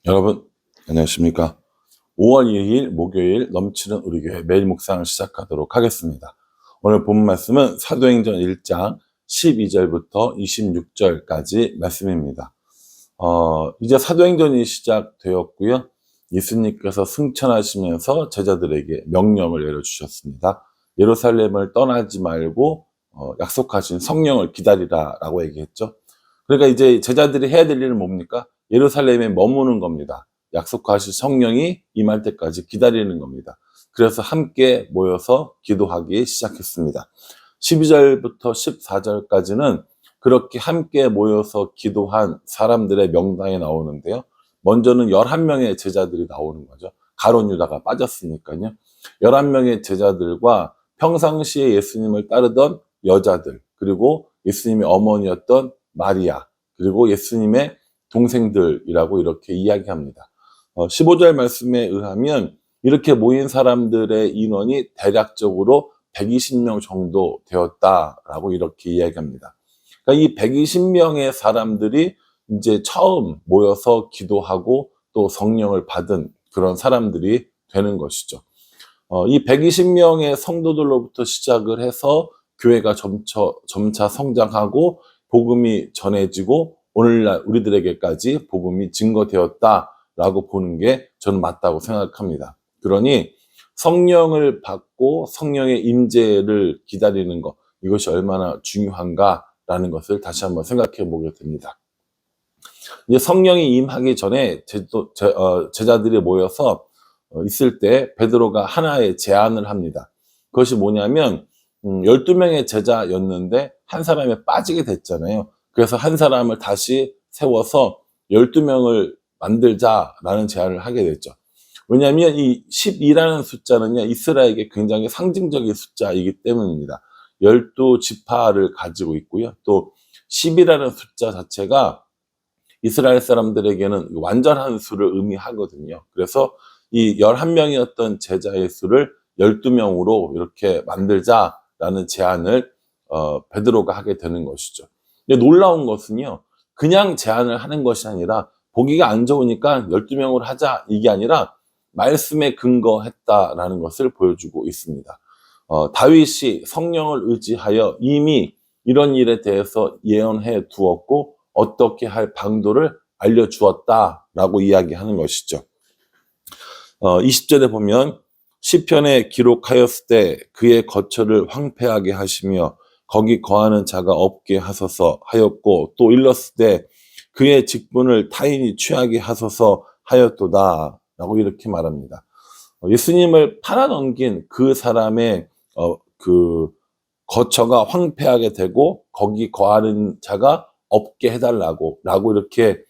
여러분 안녕하십니까. 5월 2일 목요일 넘치는 우리 교회 매일 묵상을 시작하도록 하겠습니다. 오늘 본 말씀은 사도행전 1장 12절부터 26절까지 말씀입니다. 이제 사도행전이 시작되었고요. 예수님께서 승천하시면서 제자들에게 명령을 내려주셨습니다. 예루살렘을 떠나지 말고 약속하신 성령을 기다리라 라고 얘기했죠. 그러니까 이제 제자들이 해야 될 일은 뭡니까? 예루살렘에 머무는 겁니다. 약속하신 성령이 임할 때까지 기다리는 겁니다. 그래서 함께 모여서 기도하기 시작했습니다. 12절부터 14절까지는 그렇게 함께 모여서 기도한 사람들의 명단이 나오는데요. 먼저는 11명의 제자들이 나오는 거죠. 가룟 유다가 빠졌으니까요. 11명의 제자들과 평상시에 예수님을 따르던 여자들, 그리고 예수님의 어머니였던 마리아, 그리고 예수님의 동생들이라고 이렇게 이야기합니다. 15절 말씀에 의하면 이렇게 모인 사람들의 인원이 대략적으로 120명 정도 되었다라고 이렇게 이야기합니다. 그러니까 이 120명의 사람들이 이제 처음 모여서 기도하고 또 성령을 받은 그런 사람들이 되는 것이죠. 이 120명의 성도들로부터 시작을 해서 교회가 점차 성장하고 복음이 전해지고 오늘날 우리들에게까지 복음이 증거되었다라고 보는 게 저는 맞다고 생각합니다. 그러니 성령을 받고 성령의 임재를 기다리는 것, 이것이 얼마나 중요한가라는 것을 다시 한번 생각해 보게 됩니다. 이제 성령이 임하기 전에 제자들이 모여서 있을 때 베드로가 하나의 제안을 합니다. 그것이 뭐냐면 12명의 제자였는데 한 사람이 빠지게 됐잖아요. 그래서 한 사람을 다시 세워서 12명을 만들자라는 제안을 하게 됐죠. 왜냐하면 이 12라는 숫자는요, 이스라엘에게 굉장히 상징적인 숫자이기 때문입니다. 12지파를 가지고 있고요. 또 10이라는 숫자 자체가 이스라엘 사람들에게는 완전한 수를 의미하거든요. 그래서 이 11명이었던 제자의 수를 12명으로 이렇게 만들자라는 제안을 베드로가 하게 되는 것이죠. 근데 놀라운 것은요, 그냥 제안을 하는 것이 아니라 보기가 안 좋으니까 12명으로 하자, 이게 아니라 말씀에 근거했다라는 것을 보여주고 있습니다. 다윗이 성령을 의지하여 이미 이런 일에 대해서 예언해 두었고 어떻게 할 방도를 알려주었다라고 이야기하는 것이죠. 20절에 보면 시편에 기록하였을 때 그의 거처를 황폐하게 하시며 거기 거하는 자가 없게 하소서 하였고, 또 일렀을 때 그의 직분을 타인이 취하게 하소서 하였도다 라고 이렇게 말합니다. 예수님을 팔아넘긴 그 사람의 그 거처가 황폐하게 되고 거기 거하는 자가 없게 해달라고 이렇게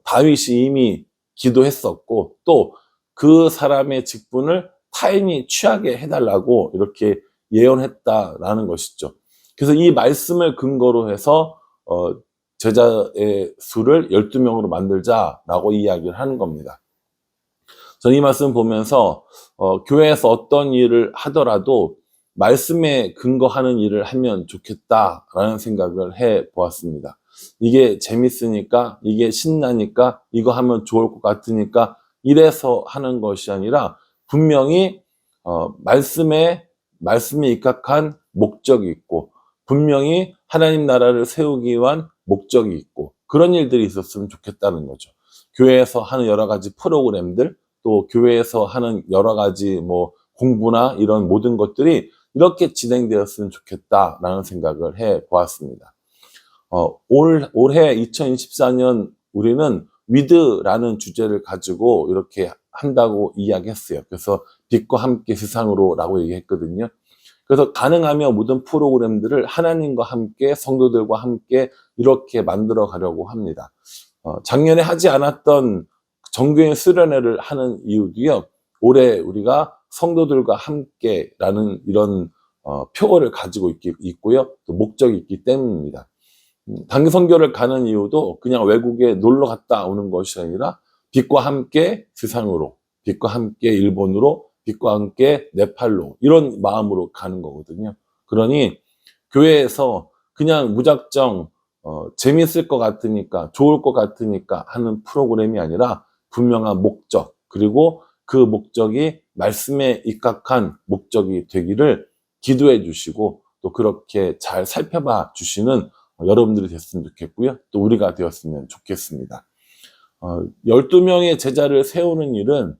다윗이 이미 기도했었고, 또 그 사람의 직분을 타인이 취하게 해달라고 이렇게 예언했다라는 것이죠. 그래서 이 말씀을 근거로 해서 제자의 수를 12명으로 만들자라고 이야기를 하는 겁니다. 저는 이 말씀 보면서 교회에서 어떤 일을 하더라도 말씀에 근거하는 일을 하면 좋겠다라는 생각을 해 보았습니다. 이게 재밌으니까, 이게 신나니까, 이거 하면 좋을 것 같으니까 이래서 하는 것이 아니라 분명히 말씀에 입각한 목적이 있고, 분명히 하나님 나라를 세우기 위한 목적이 있고, 그런 일들이 있었으면 좋겠다는 거죠. 교회에서 하는 여러 가지 프로그램들, 또 교회에서 하는 여러 가지 공부나 이런 모든 것들이 이렇게 진행되었으면 좋겠다라는 생각을 해 보았습니다. 올해 2024년 우리는 위드라는 주제를 가지고 이렇게 한다고 이야기했어요. 그래서 빛과 함께 세상으로라고 얘기했거든요. 그래서 가능하면 모든 프로그램들을 하나님과 함께, 성도들과 함께 이렇게 만들어 가려고 합니다. 작년에 하지 않았던 정교인 수련회를 하는 이유도요, 올해 우리가 성도들과 함께라는 이런 표어를 가지고 있고요, 또 목적이 있기 때문입니다. 단기 선교를 가는 이유도 그냥 외국에 놀러 갔다 오는 것이 아니라 빛과 함께 세상으로, 빛과 함께 일본으로, 빛과 함께 네팔로, 이런 마음으로 가는 거거든요. 그러니 교회에서 그냥 무작정 재밌을 것 같으니까, 좋을 것 같으니까 하는 프로그램이 아니라 분명한 목적, 그리고 그 목적이 말씀에 입각한 목적이 되기를 기도해 주시고 또 그렇게 잘 살펴봐 주시는 여러분들이 됐으면 좋겠고요. 또 우리가 되었으면 좋겠습니다. 12명의 제자를 세우는 일은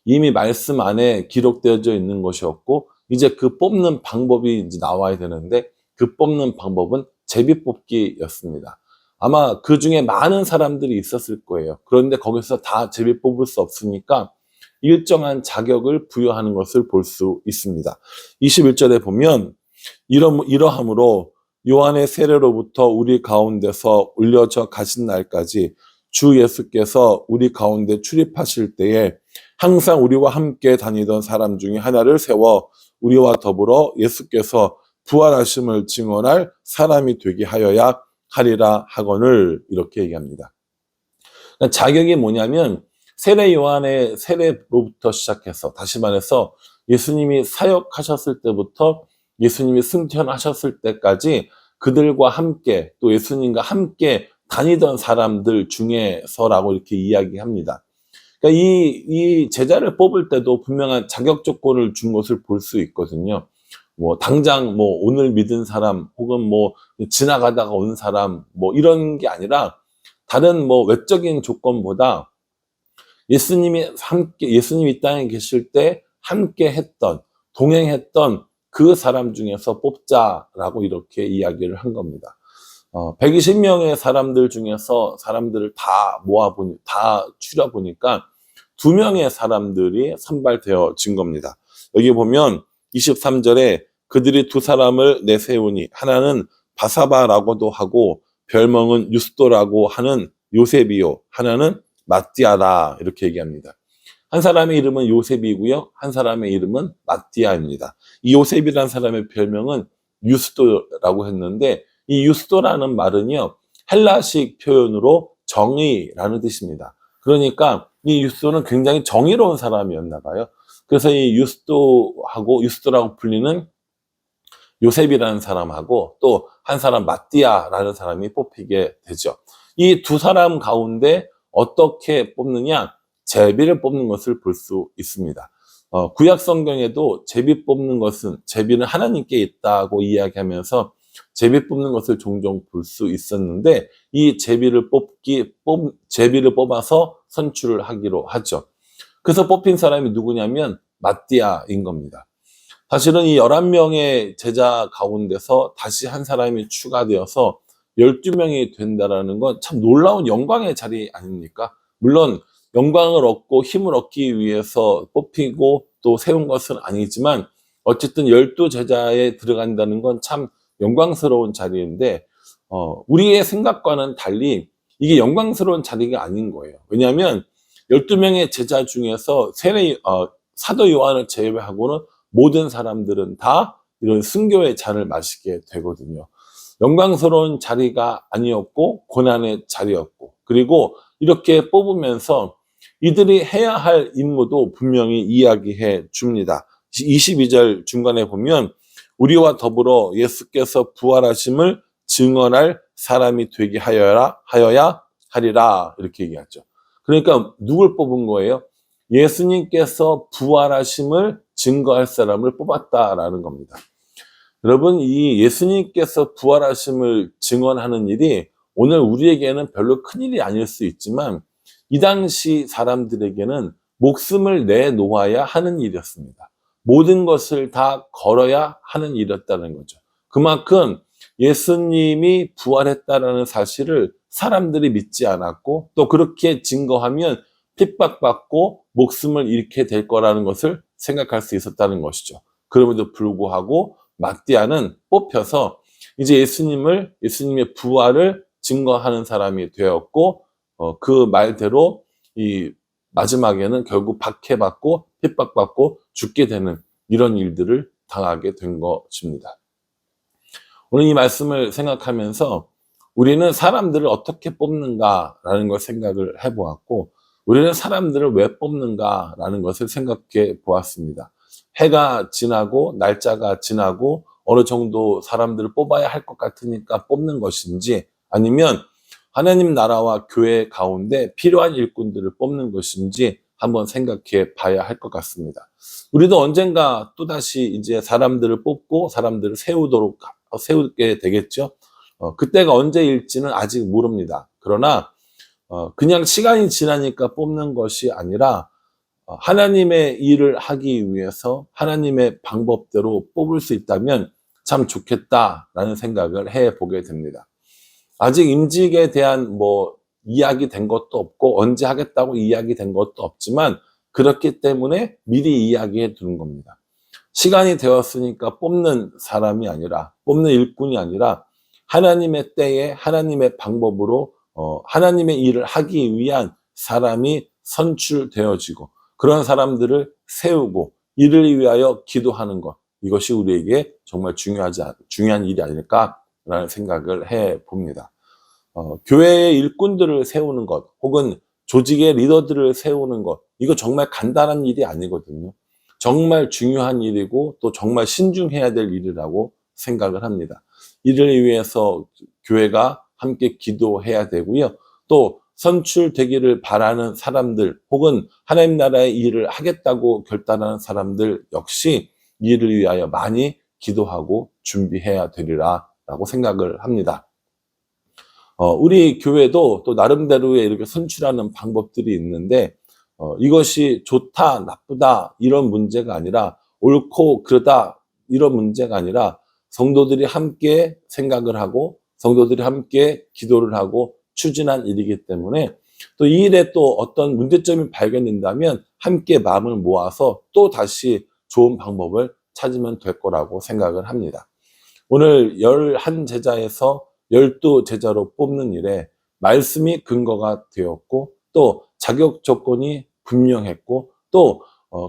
이미 말씀 안에 기록되어져 있는 것이었고, 이제 그 뽑는 방법이 이제 나와야 되는데, 그 뽑는 방법은 제비뽑기였습니다. 아마 그 중에 많은 사람들이 있었을 거예요. 그런데 거기서 다 제비 뽑을 수 없으니까 일정한 자격을 부여하는 것을 볼 수 있습니다. 21절에 보면 이러함으로 요한의 세례로부터 우리 가운데서 올려져 가신 날까지 주 예수께서 우리 가운데 출입하실 때에 항상 우리와 함께 다니던 사람 중에 하나를 세워 우리와 더불어 예수께서 부활하심을 증언할 사람이 되게 하여야 하리라 하거늘, 이렇게 얘기합니다. 그러니까 자격이 뭐냐면 세례 요한의 세례로부터 시작해서, 다시 말해서 예수님이 사역하셨을 때부터 예수님이 승천하셨을 때까지 그들과 함께, 또 예수님과 함께 다니던 사람들 중에서라고 이렇게 이야기합니다. 그러니까 이 제자를 뽑을 때도 분명한 자격 조건을 준 것을 볼 수 있거든요. 뭐 당장 뭐 오늘 믿은 사람, 혹은 뭐 지나가다가 온 사람, 뭐 이런 게 아니라 다른 뭐 외적인 조건보다 예수님이 이 땅에 계실 때 함께 했던, 동행했던 그 사람 중에서 뽑자라고 이렇게 이야기를 한 겁니다. 120명의 사람들 중에서 사람들을 다 추려보니까 2명의 사람들이 선발되어진 겁니다. 여기 보면 23절에 그들이 2사람을 내세우니 하나는 바사바라고도 하고 별명은 유스도라고 하는 요셉이요, 하나는 마띠아라, 이렇게 얘기합니다. 한 사람의 이름은 요셉이고요, 한 사람의 이름은 마띠아입니다. 이 요셉이라는 사람의 별명은 유스도라고 했는데, 이 유스도라는 말은요, 헬라식 표현으로 정의라는 뜻입니다. 그러니까 이 유스도는 굉장히 정의로운 사람이었나 봐요. 그래서 이 유스도라고 불리는 요셉이라는 사람하고 또 한 사람 마띠아라는 사람이 뽑히게 되죠. 이 2사람 가운데 어떻게 뽑느냐? 제비를 뽑는 것을 볼 수 있습니다. 구약 성경에도 제비 뽑는 것은, 제비는 하나님께 있다고 이야기하면서 제비 뽑는 것을 종종 볼 수 있었는데, 이 제비를 뽑아서 선출을 하기로 하죠. 그래서 뽑힌 사람이 누구냐면 마띠아인 겁니다. 사실은 이 11명의 제자 가운데서 다시 한 사람이 추가되어서 12명이 된다라는 건 참 놀라운 영광의 자리 아닙니까? 물론 영광을 얻고 힘을 얻기 위해서 뽑히고 또 세운 것은 아니지만, 어쨌든 12제자에 들어간다는 건 참 영광스러운 자리인데, 우리의 생각과는 달리 이게 영광스러운 자리가 아닌 거예요. 왜냐하면 12명의 제자 중에서 사도 요한을 제외하고는 모든 사람들은 다 이런 순교의 잔을 마시게 되거든요. 영광스러운 자리가 아니었고 고난의 자리였고, 그리고 이렇게 뽑으면서 이들이 해야 할 임무도 분명히 이야기해 줍니다. 22절 중간에 보면 우리와 더불어 예수께서 부활하심을 증언할 사람이 되게 하여야 하리라, 이렇게 얘기하죠. 그러니까 누굴 뽑은 거예요? 예수님께서 부활하심을 증거할 사람을 뽑았다라는 겁니다. 여러분, 이 예수님께서 부활하심을 증언하는 일이 오늘 우리에게는 별로 큰일이 아닐 수 있지만, 이 당시 사람들에게는 목숨을 내놓아야 하는 일이었습니다. 모든 것을 다 걸어야 하는 일이었다는 거죠. 그만큼 예수님이 부활했다라는 사실을 사람들이 믿지 않았고, 또 그렇게 증거하면 핍박받고 목숨을 잃게 될 거라는 것을 생각할 수 있었다는 것이죠. 그럼에도 불구하고 마띠아는 뽑혀서 이제 예수님의 부활을 증거하는 사람이 되었고, 그 말대로 이 마지막에는 결국 박해받고 핍박받고 죽게 되는 이런 일들을 당하게 된 것입니다. 오늘 이 말씀을 생각하면서 우리는 사람들을 어떻게 뽑는가라는 걸 생각을 해보았고, 우리는 사람들을 왜 뽑는가라는 것을 생각해 보았습니다. 해가 지나고 날짜가 지나고 어느 정도 사람들을 뽑아야 할 것 같으니까 뽑는 것인지, 아니면 하나님 나라와 교회 가운데 필요한 일꾼들을 뽑는 것인지 한번 생각해 봐야 할 것 같습니다. 우리도 언젠가 또다시 이제 사람들을 뽑고 사람들을 세우게 되겠죠. 그때가 언제일지는 아직 모릅니다. 그러나 그냥 시간이 지나니까 뽑는 것이 아니라 하나님의 일을 하기 위해서 하나님의 방법대로 뽑을 수 있다면 참 좋겠다라는 생각을 해보게 됩니다. 아직 임직에 대한 이야기 된 것도 없고 언제 하겠다고 이야기 된 것도 없지만 그렇기 때문에 미리 이야기해 두는 겁니다. 시간이 되었으니까 뽑는 사람이 아니라 뽑는 일꾼이 아니라 하나님의 때에 하나님의 방법으로 하나님의 일을 하기 위한 사람이 선출되어지고 그런 사람들을 세우고 이를 위하여 기도하는 것, 이것이 우리에게 정말 중요한 일이 아닐까라는 생각을 해봅니다. 교회의 일꾼들을 세우는 것 혹은 조직의 리더들을 세우는 것, 이거 정말 간단한 일이 아니거든요. 정말 중요한 일이고 또 정말 신중해야 될 일이라고 생각을 합니다. 이를 위해서 교회가 함께 기도해야 되고요. 또 선출되기를 바라는 사람들 혹은 하나님 나라의 일을 하겠다고 결단하는 사람들 역시 이를 위하여 많이 기도하고 준비해야 되리라 라고 생각을 합니다. 우리 교회도 또 나름대로의 이렇게 선출하는 방법들이 있는데 이것이 좋다 나쁘다 이런 문제가 아니라 옳고 그르다 이런 문제가 아니라 성도들이 함께 생각을 하고 성도들이 함께 기도를 하고 추진한 일이기 때문에 또 이 일에 또 어떤 문제점이 발견된다면 함께 마음을 모아서 또 다시 좋은 방법을 찾으면 될 거라고 생각을 합니다. 오늘 11제자에서 12제자로 뽑는 일에 말씀이 근거가 되었고 또 자격 조건이 분명했고 또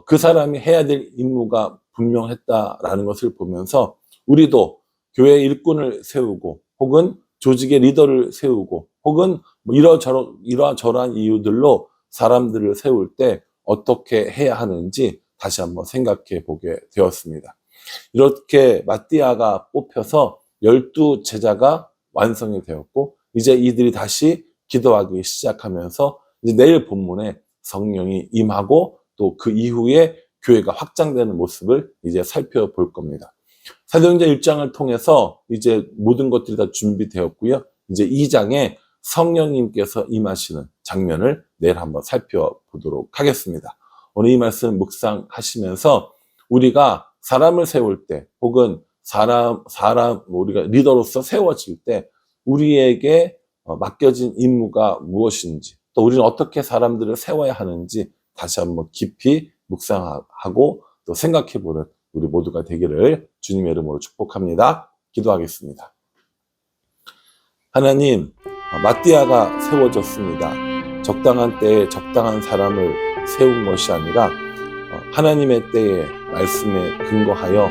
그 사람이 해야 될 임무가 분명했다라는 것을 보면서 우리도 교회 일꾼을 세우고 혹은 조직의 리더를 세우고 혹은 이러저러한 이유들로 사람들을 세울 때 어떻게 해야 하는지 다시 한번 생각해 보게 되었습니다. 이렇게 마띠아가 뽑혀서 12제자가 완성이 되었고 이제 이들이 다시 기도하기 시작하면서 이제 내일 본문에 성령이 임하고 또 그 이후에 교회가 확장되는 모습을 이제 살펴볼 겁니다. 사도행전 1장을 통해서 이제 모든 것들이 다 준비되었고요. 이제 2장에 성령님께서 임하시는 장면을 내일 한번 살펴보도록 하겠습니다. 오늘 이 말씀 묵상하시면서 우리가 사람을 세울 때 혹은 우리가 리더로서 세워질 때 우리에게 맡겨진 임무가 무엇인지 또 우리는 어떻게 사람들을 세워야 하는지 다시 한번 깊이 묵상하고 또 생각해보는 우리 모두가 되기를 주님의 이름으로 축복합니다. 기도하겠습니다. 하나님, 마띠아가 세워졌습니다. 적당한 때에 적당한 사람을 세운 것이 아니라 하나님의 때에 말씀에 근거하여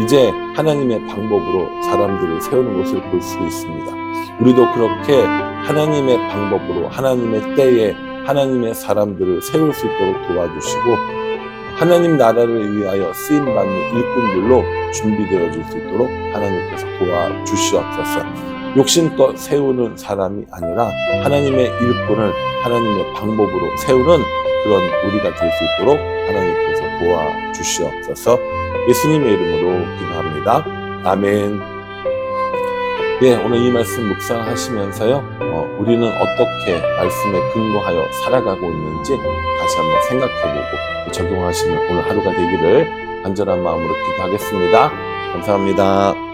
이제 하나님의 방법으로 사람들을 세우는 것을 볼 수 있습니다. 우리도 그렇게 하나님의 방법으로 하나님의 때에 하나님의 사람들을 세울 수 있도록 도와주시고 하나님 나라를 위하여 쓰임받는 일꾼들로 준비되어질 수 있도록 하나님께서 도와주시옵소서. 욕심껏 세우는 사람이 아니라 하나님의 일꾼을 하나님의 방법으로 세우는 그런 우리가 될 수 있도록 하나님께서 도와주시옵소서. 예수님의 이름으로 기도합니다. 아멘. 오늘 이 말씀 묵상하시면서요, 우리는 어떻게 말씀에 근거하여 살아가고 있는지 다시 한번 생각해보고 적용하시는 오늘 하루가 되기를 간절한 마음으로 기도하겠습니다. 감사합니다.